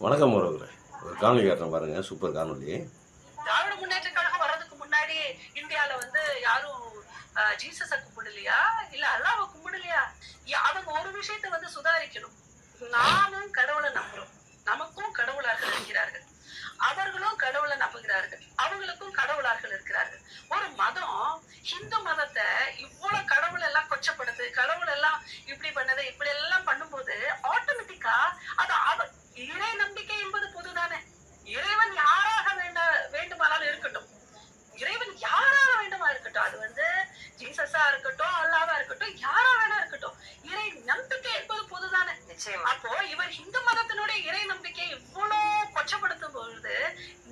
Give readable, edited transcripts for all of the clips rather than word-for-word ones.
வணக்கம் உறவுகளே. ஒரு காணொலி காட்டுறேன் பாருங்க, சூப்பர் காணொலி. திராவிட முன்னேற்ற கழகம் வர்றதுக்கு முன்னாடி இந்தியால யாரும் ஜீசஸ கும்பிடலையா, இல்ல அல்லாஹ்வை கும்பிடலையா? அவங்க ஒரு விஷயத்தை சுதாரிக்கணும். நாமும் கடவுளை நம்புறோம், நமக்கும் கடவுளார்கள் இருக்கிறார்கள், அவர்களும் கடவுளை நம்புகிறார்கள், அவங்களுக்கும் கடவுளார்கள் இருக்கிறார்கள். ஒரு மதம் ஹிந்து மதத்தை இவ்வளவு கடவுள் எல்லாம் கொச்சப்படுது, கடவுள் எல்லாம் இப்படி பண்ணது, இப்படி எல்லாம் பண்ணும்போது ஆட்டோமேட்டிக்கா அது இறை நம்பிக்கை என்பது பொதுதானே. இறைவன் யாராக வேண்டுமானாலும் இருக்கட்டும், இறைவன் யாராக வேண்டுமா இருக்கட்டும், அது ஜீசஸா இருக்கட்டும், அல்லாவா இருக்கட்டும், யாரா வேணா இருக்கட்டும், இறை நம்பிக்கை என்பது பொதுதானே. நிச்சயமா. அப்போ இவர் இந்து மதத்தினுடைய இறை நம்பிக்கையை இவ்வளவு கொச்சப்படுத்தும் பொழுது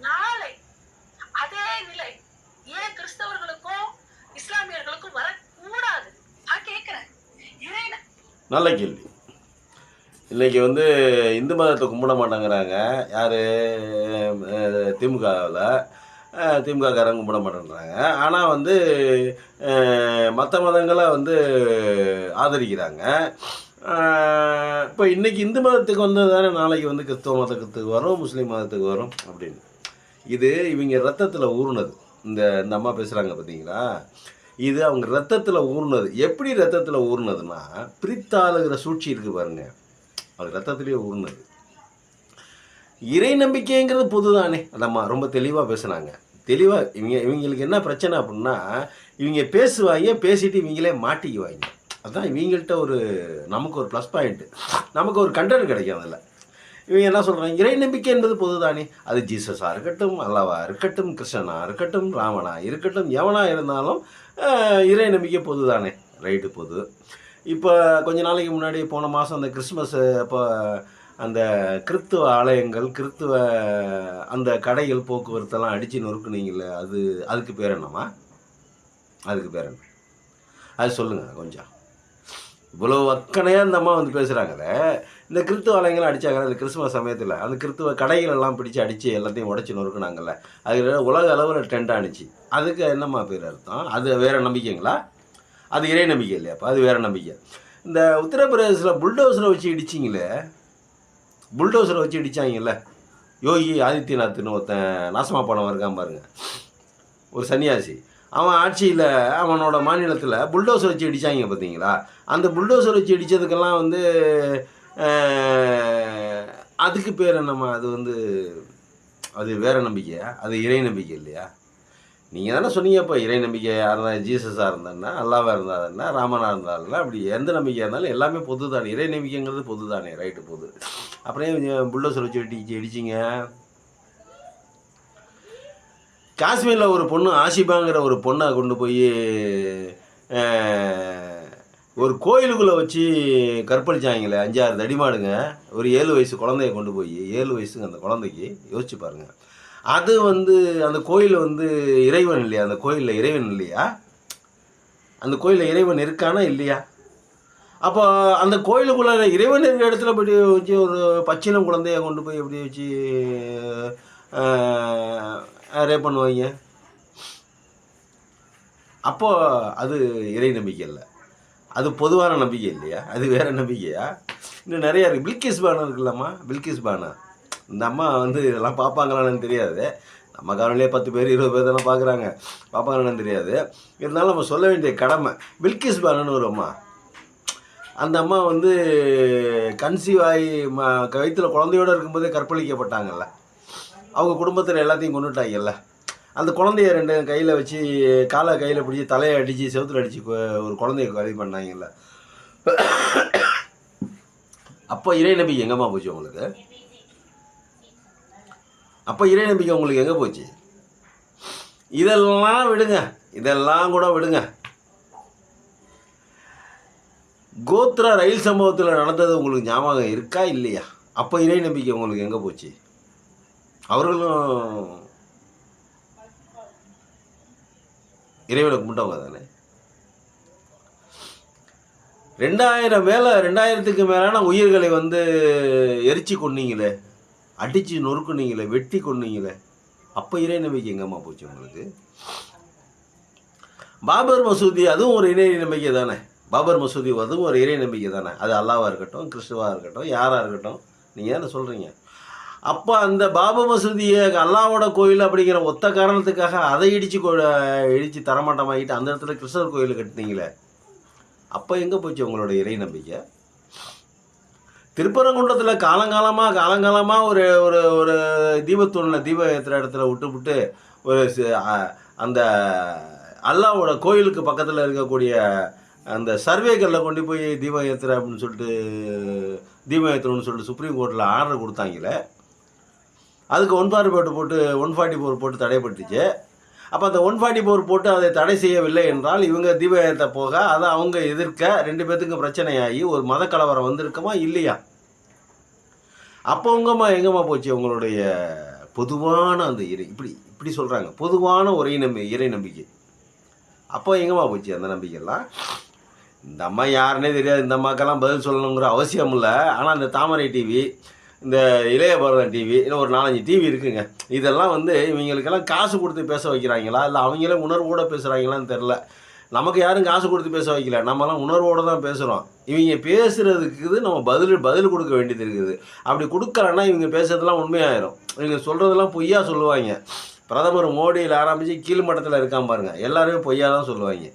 நாளை அதே நிலை ஏன் கிறிஸ்தவர்களுக்கும் இஸ்லாமியர்களுக்கும் வரக்கூடாது? நான் கேட்கிறேன். இறை நல்ல கேள்வி. இன்றைக்கி இந்து மதத்தை கும்பிட மாட்டேங்கிறாங்க. யார்? திமுகவில் திமுககாரங்க கும்பிட மாட்டேங்கிறாங்க. ஆனால் மற்ற மதங்களை ஆதரிக்கிறாங்க. இப்போ இன்றைக்கி இந்து மதத்துக்கு தானே நாளைக்கு கிறிஸ்தவ மதத்துக்கு வரும், முஸ்லீம் மதத்துக்கு வரும் அப்படின்னு. இது இவங்க ரத்தத்தில் ஊறுனது. இந்த அம்மா பேசுகிறாங்க பார்த்தீங்களா, இது அவங்க ரத்தத்தில் ஊறுனது. எப்படி ரத்தத்தில் ஊறுனதுன்னா, பிரித்தாளுகிற சூழ்ச்சி இருக்குது பாருங்க, அது ரத்தத்திலேயே ஊறுனது. இறை நம்பிக்கைங்கிறது பொதுதானே. அந்தம்மா ரொம்ப தெளிவாக பேசுனாங்க. தெளிவாக இவங்களுக்கு என்ன பிரச்சனை அப்படின்னா, இவங்க பேசுவாங்க, பேசிட்டு இவங்களே மாட்டிக்குவாங்க. அதுதான் இவங்கள்ட்ட நமக்கு ஒரு ப்ளஸ் பாயிண்ட்டு, நமக்கு ஒரு கண்டென்ட் கிடைக்கும். அதில் இவங்க என்ன சொல்கிறாங்க, இறை நம்பிக்கை என்பது பொதுதானே. அது ஜீசஸாக இருக்கட்டும், அல்லாவாக இருக்கட்டும், கிருஷ்ணனாக இருக்கட்டும், ராமனாக இருக்கட்டும், எவனாக இருந்தாலும் இறை நம்பிக்கை பொதுதானே. ரைட்டு, பொது. இப்போ கொஞ்ச நாளைக்கு முன்னாடி போன மாதம் அந்த கிறிஸ்மஸ் அப்போ அந்த கிறித்துவ ஆலயங்கள், கிறித்துவ அந்த கடைகள், போக்குவரத்தெல்லாம் அடித்து நொறுக்குனீங்களே, அதுக்கு பேர் என்னம்மா? அதுக்கு பேர் என்ன? அது சொல்லுங்கள் கொஞ்சம். இவ்வளோ அக்கனையாக இந்த அம்மா பேசுகிறாங்களே, இந்த கிறித்துவ ஆலயங்களை அடித்தாங்க அந்த கிறிஸ்மஸ் சமயத்தில். அந்த கிறித்துவ கடைகளெல்லாம் பிடிச்சி அடித்து எல்லாத்தையும் உடச்சி நொறுக்குனாங்கல்ல, அது உலக அளவில் ட்ரெண்ட் ஆணிச்சு. அதுக்கு என்னம்மா பேர் அர்த்தம்? அது வேறு நம்பிக்கைங்களா? அது இறை நம்பிக்கை இல்லையாப்பா, அது வேறு நம்பிக்கை. இந்த உத்தரப்பிரதேசத்தில் புல்டோசரை வச்சு இடிச்சிங்களே, புல்டோசரை வச்சு இடித்தாங்கல்ல, யோகி ஆதித்யநாத்னு ஒருத்தன் நாசமாக போனவன் இருக்கான் பாருங்க, ஒரு சன்னியாசி. அவன் ஆட்சியில் அவனோட மாநிலத்தில் புல்டோசர் வச்சு இடித்தாங்க பார்த்தீங்களா. அந்த புல்டோசர் வச்சு இடித்ததுக்கெல்லாம் அதுக்கு பேர் என்னம்மா? அது வேறு நம்பிக்கையா? அது இறை நம்பிக்கை இல்லையா? நீங்கள் தானே சொன்னீங்கப்போ, இறை நம்பிக்கை யார் இருந்தால் ஜீசஸாக இருந்தாருன்னா, அல்லாவாக இருந்தாருன்னா, ராமனாக இருந்தாருன்னா, அப்படி எந்த நம்பிக்கையாக இருந்தாலும் எல்லாமே பொது தானே. இறை நம்பிக்கைங்கிறது பொது தானே. ரைட்டு, பொது. அப்புறம் புல்டோசர் வச்சு இடிச்சிங்க. காஷ்மீரில் ஒரு பொண்ணு, ஆஷிபாங்கிற ஒரு பொண்ணை கொண்டு போய் ஒரு கோயிலுக்குள்ளே வச்சு கற்பழிச்சாங்களே, 5-6 தடிமாடுங்க. ஒரு 7 வயசு குழந்தைய கொண்டு போய், 7 வயசுங்க அந்த குழந்தைக்கு, யோசிச்சு பாருங்கள். அது அந்த கோயில் இறைவன் இல்லையா? அந்த கோயிலில் இறைவன் இல்லையா? அந்த கோயிலில் இறைவன் இருக்கானா இல்லையா? அப்போ அந்த கோயிலுக்குள்ள இறைவன் இருக்கிற இடத்துல போய்ட்டு வச்சு ஒரு பச்சினம் குழந்தைய கொண்டு போய் எப்படி வச்சு ரேப் பண்ணுவாங்க? அப்போது அது இறை நம்பிக்கை இல்லை, அது பொதுவான நம்பிக்கை இல்லையா? அது வேறு நம்பிக்கையா? இன்னும் நிறையா இருக்குது. பில்கிஸ் பானு இருக்குல்லம்மா, பில்கிஸ் பானு. இந்த அம்மா இதெல்லாம் பார்ப்பாங்களான்னு தெரியாது. நம்ம காலையிலே 10 பேர் 20 பேர் தானே பார்க்குறாங்க, பார்ப்பாங்களான்னு தெரியாது. இருந்தாலும் நம்ம சொல்ல வேண்டிய கடமை. பில்கிஸ் பானுன்னு ஒரு அம்மா, அந்த அம்மா கன்சீவ் ஆகி வயிற்றில் குழந்தையோடு இருக்கும்போதே கற்பழிக்கப்பட்டாங்கல்ல. அவங்க குடும்பத்தில் எல்லாத்தையும் கொண்டுட்டாங்கல்ல. அந்த குழந்தைய 2 கையில் வச்சு, காலை கையில் பிடிச்சி, தலையை அடித்து, செவுத்தில் அடித்து ஒரு குழந்தைய கல்வி பண்ணாங்கல்ல. அப்போ இறை நம்பிக்கை எங்கம்மா போச்சு உங்களுக்கு? அப்போ இறை நம்பிக்கை உங்களுக்கு எங்கே போச்சு? இதெல்லாம் விடுங்க, இதெல்லாம் கூட விடுங்க. கோத்ரா ரயில் சம்பவத்தில் நடந்தது உங்களுக்கு ஞாபகம் இருக்கா இல்லையா? அப்போ இறை நம்பிக்கை உங்களுக்கு எங்கே போச்சு? அவர்களும் இறைவனை கும்பிட்டவங்க தானே. 2000க்கு மேலான உயிர்களை எரிச்சு கொன்னீங்களே, அடித்து நொறுக்குனீங்களே, வெட்டி கொன்னீங்களே. அப்போ இறை நம்பிக்கை எங்கம்மா போச்சு உங்களுக்கு? பாபர் மசூதி அதுவும் ஒரு இறை நம்பிக்கை தானே. பாபர் மசூதி அதுவும் ஒரு இறை நம்பிக்கை தானே. அது அல்லாவாக இருக்கட்டும், கிறிஸ்துவாக இருக்கட்டும், யாராக இருக்கட்டும், நீங்கள் தானே சொல்கிறீங்க. அப்போ அந்த பாபா மசூதியை அல்லாவோட கோயில் அப்படிங்கிற ஒத்த காரணத்துக்காக அதை இடித்து தரமாட்டமாக்கிட்டு அந்த இடத்துல கிருஷ்ணர் கோயில் கட்டினீங்களே, அப்போ எங்கே போச்சு உங்களோட இறை நம்பிக்கை? திருப்பரங்குன்றத்தில் காலங்காலமாக ஒரு ஒரு ஒரு தீபத்தூணில் தீபம் ஏற்றுற இடத்துல விட்டு ஒரு அந்த அல்லாவோட கோயிலுக்கு பக்கத்தில் இருக்கக்கூடிய அந்த சர்வேகளில் கொண்டு போய் தீபம் ஏற்றுற அப்படின்னு சொல்லிட்டு தீபம் ஏற்றணும்னு சொல்லிட்டு சுப்ரீம் கோர்ட்டில் ஆர்டர் கொடுத்தாங்களே, அதுக்கு 144 போட்டு தடைப்பட்டுச்சு. அப்போ அந்த 144 போட்டு அதை தடை செய்யவில்லை என்றால் இவங்க தீபம் ஏற்ற போக அதை அவங்க எதிர்க்க 2 பேர்த்துக்கும் பிரச்சனையாகி ஒரு மத கலவரம் வந்திருக்குமா இல்லையா? அப்போ எங்கம்மா போச்சு உங்களுடைய பொதுவான அந்த இப்படி சொல்கிறாங்க பொதுவான ஒரு இறை நம்பிக்கை? அப்போ எங்கம்மா போச்சு அந்த நம்பிக்கைலாம்? இந்த அம்மா யாருன்னே தெரியாது, இந்த அம்மாக்கெல்லாம் பதில் சொல்லணுங்கிற அவசியம் இல்லை. ஆனால் இந்த தாமரை டிவி, இந்த இளைய பாரதம் டிவி, இல்லை ஒரு 4-5 டிவி இருக்குங்க. இதெல்லாம் வந்து இவங்களுக்கெல்லாம் காசு கொடுத்து பேச வைக்கிறாங்களா இல்லை அவங்களே உணர்வோடு பேசுகிறாங்களான்னு தெரில. நமக்கு யாரும் காசு கொடுத்து பேச வைக்கல, நம்மலாம் உணர்வோடு தான் பேசுகிறோம். இவங்க பேசுகிறதுக்கு நம்ம பதில் கொடுக்க வேண்டியது இருக்குது. அப்படி கொடுக்கலன்னா இவங்க பேசுறதுலாம் உண்மையாயிரும். இவங்க சொல்கிறதெல்லாம் பொய்யா சொல்லுவாங்க. பிரதமர் மோடியில் ஆரம்பித்து கீழ்மட்டத்தில் இருக்காம பாருங்கள், எல்லாருமே பொய்யா தான் சொல்லுவாங்க.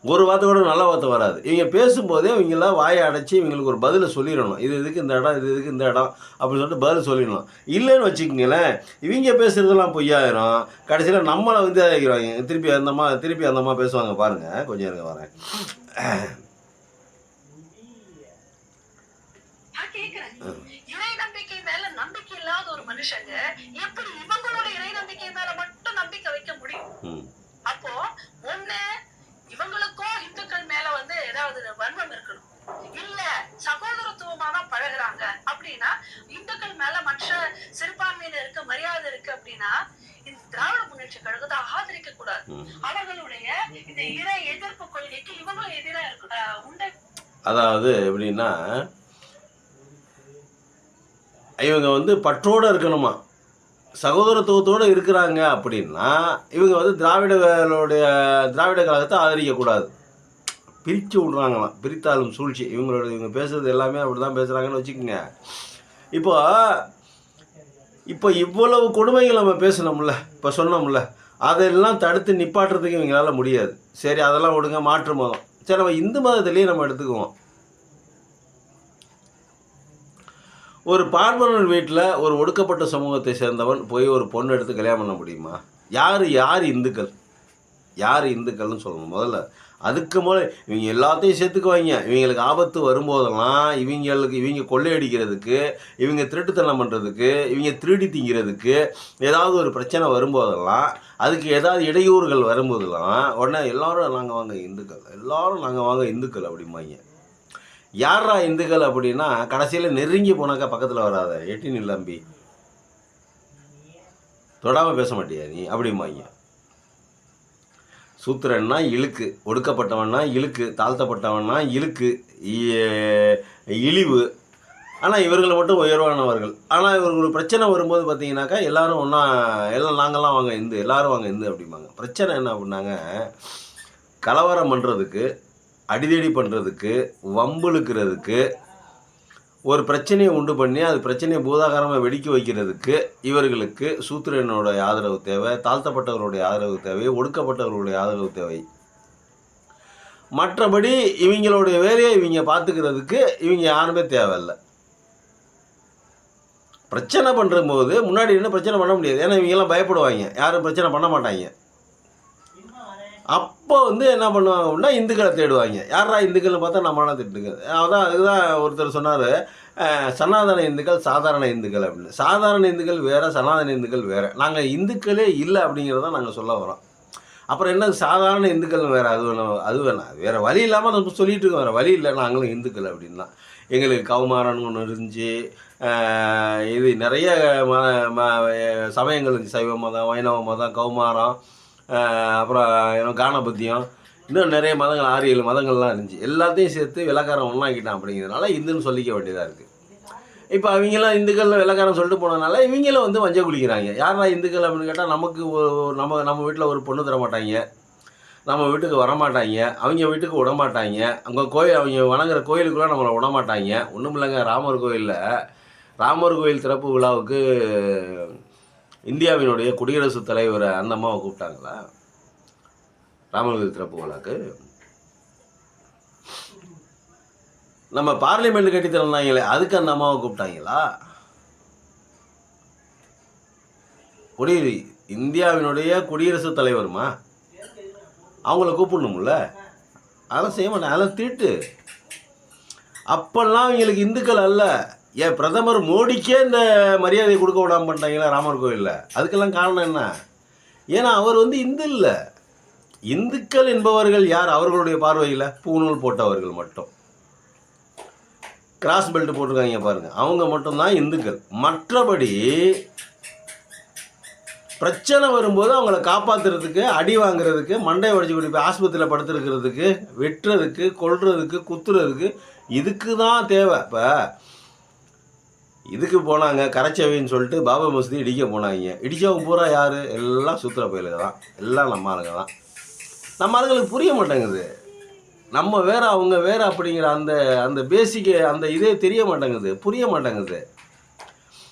ஒரு வார்த்தை கூட நல்ல வார்த்தை வராது. இவங்க பேசும்போதே இவங்களாம் வாயை அடைச்சி இவங்களுக்கு ஒரு பதிலை சொல்லிடணும். இது இதுக்கு இந்த இடம், இது இதுக்கு இந்த இடம் அப்படின்னு சொல்லிட்டு பதில் சொல்லிடணும். இல்லைன்னு வச்சுக்கோங்களேன், இவங்க பேசுகிறதெல்லாம் பொய்யாயிரும். கடைசியில் நம்மளை வந்து இறக்கிறாங்க. திருப்பி அந்தம்மா பேசுவாங்க பாருங்கள். கொஞ்சம் இருங்க வரேன். இறை நம்பிக்கை மேல நம்பிக்கை இல்லாத ஒரு மனுஷங்க எப்படி இவங்களோட இறை நம்பிக்கை மேல மட்டும் நம்பிக்கை வைக்க முடியும்? அப்போ ஒண்ணு இவங்களுக்கும் இந்துக்கள் மேல வந்து ஏதாவது வன்மம் இருக்கணும், இல்ல சகோதரத்துவமா தான் பழகுறாங்க அப்படின்னா இந்துக்கள் மேல மற்ற சிறுபான்மையினருக்கு மரியாதை இருக்கு அப்படின்னா இந்த திராவிட முன்னேற்ற கழகத்தை ஆதரிக்க கூடாது. அவர்களுடைய இந்த இறை எதிர்ப்பு கொள்கைக்கு இவங்களும் எதிராக இருக்கு. அதாவது எப்படின்னா இவங்க வந்து பற்றோடு இருக்கணுமா, சகோதரத்துவத்தோடு இருக்கிறாங்க அப்படின்னா இவங்க வந்து திராவிட கழகத்தை ஆதரிக்கக்கூடாது. பிரித்து விட்றாங்களாம், பிரித்தாலும் சூழ்ச்சி. இவங்க பேசுகிறது எல்லாமே அப்படி தான் பேசுகிறாங்கன்னு வச்சுக்கோங்க. இப்போ இவ்வளவு கொடுமைகள் நம்ம பேசணும்ல, இப்போ சொன்னோம்ல, அதெல்லாம் தடுத்து நிப்பாட்டுறதுக்கு இவங்களால முடியாது. சரி அதெல்லாம் விடுங்க, மாற்று மதம். சரி நம்ம இந்து மதத்துலேயே நம்ம எடுத்துக்குவோம். ஒரு பார்ப்பனர் வீட்டில் ஒரு ஒடுக்கப்பட்ட சமூகத்தை சேர்ந்தவன் போய் ஒரு பொண்ணு எடுத்து கல்யாணம் பண்ண முடியுமா? யார் இந்துக்கள்னு சொல்லணும் முதல்ல. அதுக்கு முதல்ல இவங்க எல்லாத்தையும் சேர்த்துக்குவாங்க. இவங்களுக்கு ஆபத்து வரும்போதெல்லாம் இவங்க கொள்ளையடிக்கிறதுக்கு, இவங்க திருட்டுத்தனம் பண்ணுறதுக்கு, இவங்க திருடி திங்கிறதுக்கு, ஏதாவது ஒரு பிரச்சனை வரும்போதெல்லாம், அதுக்கு ஏதாவது இடையூறுகள் வரும்போதெல்லாம் உடனே எல்லோரும் நாங்கள் வாங்க இந்துக்கள் அப்படிம்பாங்க. யாரா இந்துக்கள் அப்படின்னா கடைசியில் நெருங்கி போனாக்கா பக்கத்தில் வராத, எட்டி நில்லம்பி, தொடாமல் பேச மாட்டியா நீ அப்படிம்பாங்க. சூத்திரன்னா இழுக்கு, ஒடுக்கப்பட்டவன்னா இழுக்கு, தாழ்த்தப்பட்டவன்னா இழுக்கு, இழிவு. ஆனால் இவர்கள் மட்டும் உயர்வானவர்கள். ஆனால் இவர்களுக்கு பிரச்சனை வரும்போது பார்த்தீங்கன்னாக்கா எல்லோரும் நாங்கள்லாம் வாங்க இந்து, எல்லோரும் வாங்க இந்து அப்படிம்பாங்க. பிரச்சனை என்ன அப்படின்னாங்க, கலவரம் பண்ணுறதுக்கு, அடிதடி பண்ணுறதுக்கு, வம்புழுக்கிறதுக்கு, ஒரு பிரச்சனையை உண்டு பண்ணி அது பிரச்சனையை பூதாகாரமாக வெடிக்க வைக்கிறதுக்கு இவர்களுக்கு சூத்திரனுடைய ஆதரவு தேவை, தாழ்த்தப்பட்டவர்களுடைய ஆதரவு தேவை, ஒடுக்கப்பட்டவர்களுடைய ஆதரவு தேவை. மற்றபடி இவங்களுடைய வேலையை இவங்க பார்த்துக்கிறதுக்கு இவங்க யாருமே தேவையில்லை. பிரச்சனை பண்ணும்போது முன்னாடி என்ன பிரச்சனை பண்ண முடியாது, ஏன்னா இவங்கெல்லாம் பயப்படுவாங்க, யாரும் பிரச்சனை பண்ண மாட்டாங்க. அப்போ வந்து என்ன பண்ணுவாங்க அப்படின்னா இந்துக்களை தேடுவாங்க. யாரா இந்துக்கள்னு பார்த்தா நம்மளாம் திட்டுங்க. அதுதான் ஒருத்தர் சொன்னார், சனாதன இந்துக்கள் சாதாரண இந்துக்கள் அப்படின்னு. சாதாரண இந்துக்கள் வேறு, சனாதன இந்துக்கள் வேறு. நாங்கள் இந்துக்களே இல்லை அப்படிங்கிறத நாங்கள் சொல்ல வரோம். அப்புறம் என்ன சாதாரண இந்துக்கள் வேறு, அது வேணாம், வேறு வழி இல்லாமல் நம்ம சொல்லிட்டு இருக்கோம், வேறு வழி இல்லை நாங்களும் இந்துக்கள் அப்படின்லாம். எங்களுக்கு கௌமாரன்னு ஒன்று இருந்துச்சு. இது நிறைய சமயங்கள் இருந்துச்சு, சைவ மதம், வைணவ மதம், கௌமாரம், அப்புறம் கானபத்தியம், இன்னும் நிறைய மதங்கள் 6-7 மதங்கள்லாம் இருந்துச்சு. எல்லாத்தையும் சேர்த்து வெள்ளக்காரன் ஒன்றாக்கிட்டான் அப்படிங்கிறதுனால இந்துன்னு சொல்லிக்க வேண்டியதாக இருக்குது. இப்போ அவங்களாம் இந்துக்களில் வெள்ளக்காரன் சொல்லிட்டு போனதுனால இவங்களும் வந்து மஞ்சள் குளிக்கிறாங்க. யாரா இந்துக்கள் அப்படின்னு கேட்டால் நமக்கு நம்ம வீட்டில் ஒரு பொண்ணு தர மாட்டாங்க, நம்ம வீட்டுக்கு வரமாட்டாங்க, அவங்க வீட்டுக்கு விடமாட்டாங்க, அவங்க வணங்குற கோயிலுக்குலாம் நம்மளை விடமாட்டாங்க. ஒன்றும் இல்லைங்க, ராமர் கோயிலில் ராமர் கோயில் திறப்பு விழாவுக்கு இந்தியாவினுடைய குடியரசுத் தலைவர் அந்த அம்மாவை கூப்பிட்டாங்களா ராமர் கோயில் திறப்பு விழாக்கு? நம்ம பார்லிமெண்ட் கட்டி திறந்தாங்களே அதுக்கு அந்த அம்மாவை கூப்பிட்டாங்களா? இந்தியாவினுடைய குடியரசுத் தலைவருமா, அவங்கள கூப்பிடணும்ல. அதெல்லாம் செய்ய மாட்டேன், அதெல்லாம் தீட்டு. அப்பெல்லாம் இவங்களுக்கு இந்துக்கள் அல்ல, ஏன் பிரதமர் மோடிக்கே இந்த மரியாதை கொடுக்க விடாமல் பண்ணிட்டாங்களா ராமர் கோயிலில்? அதுக்கெல்லாம் காரணம் என்ன? ஏன்னா அவர் வந்து இந்து இல்லை. இந்துக்கள் என்பவர்கள் யார்? அவர்களுடைய பார்வையில் பூநூல் போட்டவர்கள் மட்டும், கிராஸ் பெல்ட் போட்டிருக்காங்க பாருங்கள், அவங்க மட்டும்தான் இந்துக்கள். மற்றபடி பிரச்சனை வரும்போது அவங்கள காப்பாற்றுறதுக்கு, அடி வாங்குறதுக்கு, மண்டையை உடைச்சி கொண்டு போய் ஆஸ்பத்திரியில் படுத்துருக்கிறதுக்கு, வெட்டுறதுக்கு, கொல்றதுக்கு, குத்துறதுக்கு, இதுக்கு தான் தேவை. இப்போ இதுக்கு போனாங்க கரைச்சவைன்னு சொல்லிட்டு பாபா மசூதி இடிக்க போனாங்க. இடித்தவங்க பூரா யார்? எல்லாம் சுற்றுற பயிலுங்க தான், எல்லாம் நம்ம ஆளுங்க தான். நம்ம ஆளுங்களுக்கு புரிய மாட்டேங்குது. நம்ம வேறு அவங்க வேறு அப்படிங்கிற அந்த அந்த பேசிக்கு அந்த இதே தெரிய மாட்டேங்குது, புரிய மாட்டேங்குது.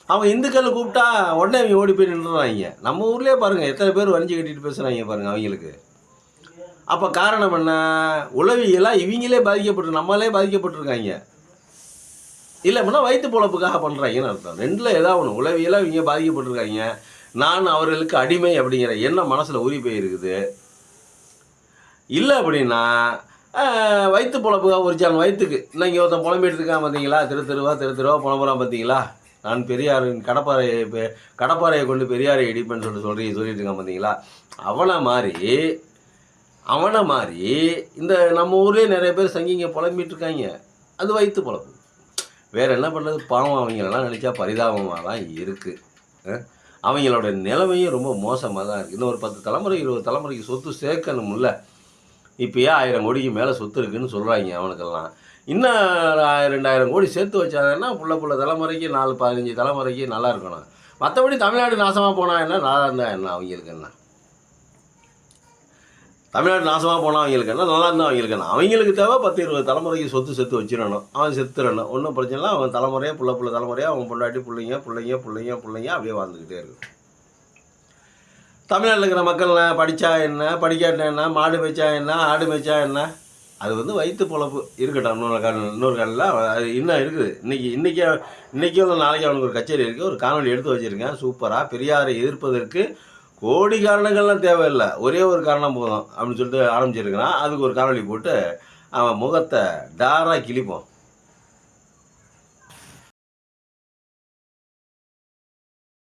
அவங்க இந்துக்கள் கூப்பிட்டா உடனே அவங்க ஓடி போய் நின்றுறாங்க. நம்ம ஊர்லேயே பாருங்கள் எத்தனை பேர் வரைஞ்சி கட்டிட்டு பேசுகிறாங்க பாருங்கள் அவங்களுக்கு. அப்போ காரணம் என்ன? உளவியெல்லாம் இவங்களே பாதிக்கப்பட்டு, நம்மளே பாதிக்கப்பட்டிருக்காங்க. இல்லை அப்படின்னா வயிற்று பொழப்புக்காக பண்ணுறாங்கன்னு அர்த்தம். ரெண்டில் ஏதாவது ஒன்று. உளவியெல்லாம் இவங்க பாதிக்கப்பட்டிருக்காங்க, நான் அவர்களுக்கு அடிமை அப்படிங்கிற எண்ணம் மனசில் ஊறி போயிருக்குது. இல்லை அப்படின்னா வயிற்று பொழப்புக்காக ஒரு சான் வயிற்றுக்கு இன்னைக்கு ஒருத்தன் புலம்பிட்டு இருக்கான் பார்த்தீங்களா, தெரு தெருவா புலம்புறான் பார்த்தீங்களா, நான் பெரியார் கடப்பாறையை கொண்டு பெரியாரை இடிப்பேன்னு சொல்லிட்டு இருக்கான் பார்த்தீங்களா, அவனை மாதிரி இந்த நம்ம ஊர்லேயே நிறைய பேர் சங்கிங்க புலம்பிட்டு இருக்காங்க. அது வயிற்று பொழப்பு. வேறு என்ன பண்ணுறது? பாவம், அவங்களெல்லாம் நினச்சா பரிதாபமாக தான் இருக்குது. அவங்களோட நிலைமையும் ரொம்ப மோசமாக தான் இருக்குது. இன்னும் ஒரு 10 தலைமுறை 20 தலைமுறைக்கு சொத்து சேர்க்கணும்ல. இப்போயே 1000 கோடிக்கு மேலே சொத்து இருக்குதுன்னு சொல்கிறாங்க அவனுக்கெல்லாம். இன்னும் 2000 கோடி சேர்த்து வச்சாங்கன்னா புள்ள தலைமுறைக்கு 4-15 தலைமுறைக்கு நல்லா இருக்கணும். மற்றபடி தமிழ்நாடு நாசமாக போனால் என்ன, நல்லா இருந்தால் என்ன, அவங்களுக்கு என்ன? தமிழ்நாடு நாசமாக போனால் அவங்களுக்கு என்ன, நல்லா இருந்தால் அவங்களுக்கு என்ன? அவங்களுக்கு தேவை 10-20 தலைமுறைக்கு சொத்து சேர்த்து வச்சிடணும். அவன் செத்துடணும், ஒன்றும் பிரச்சனை இல்லை. அவன் தலைமுறையாக புள்ள தலைமுறையாக அவன் பொண்டாட்டி பிள்ளைங்க அப்படியே வாழ்ந்துக்கிட்டே இருக்கும். தமிழ்நாட்டில் இருக்கிற மக்கள் படித்தா என்ன, படிக்காட்டினா என்ன, மாடு மேய்ச்சா என்ன, ஆடு மேய்ச்சா என்ன, அது வந்து வயிற்று பொழப்பு இருக்கட்டும். இன்னொரு காலில் அது இன்னும் இருக்குது. இன்றைக்கி நாளைக்கு அவனுக்கு ஒரு கச்சேரி இருக்குது, ஒரு காணொலி எடுத்து வச்சுருக்கேன் சூப்பராக. பெரியாரை எதிர்ப்பதற்கு கோடி காரணங்கள்லாம் தேவையில்லை, ஒரே ஒரு காரணம் போதும் அப்படின்னு சொல்லிட்டு ஆரம்பிச்சிருக்கிறான். அதுக்கு ஒரு காணொலி போட்டு அவன் முகத்தை டாராக கிழிப்போம்.